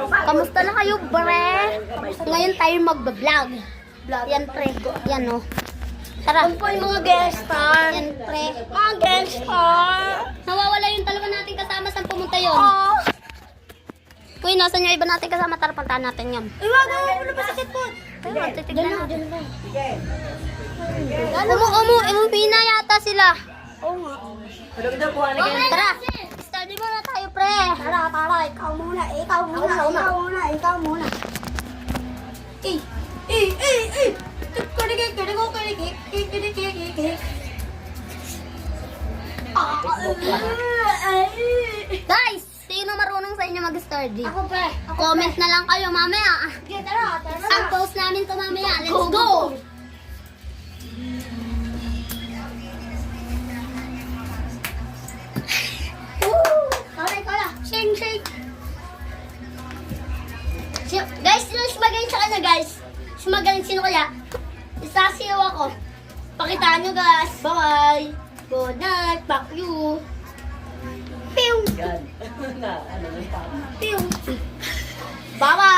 Kamusta na kayo, bre? Ngayon tayo magbablog. Yan, pre. Yan, oh. Tara. Yan po yung mga gangster. Yan, pre. Mga gangster. Nawawala yung dalawa natin kasama. Saan pumunta yun? Uy, nasan yung iba natin kasama? Tara, puntahan natin yan. Iwag, wala pa sa kitpot. Tara, titignan natin. Umupina yata sila. Oo nga. Tara. Study muna tayo, pre. Tara. Ikaw muna. Ikaw muna. Guys, sino marunong sa inyo mag-study? Ako, pre. Comment na lang kayo mamaya. Tara. Ang post namin to mamaya. Let's go! Shake. Guys, sino magaling sa kanya, guys? Magaling sino kaya? Isasiyaw ako. Pakitaan nyo, guys. Bye. Good night. Fuck you. Pew. Pew. Bye-bye.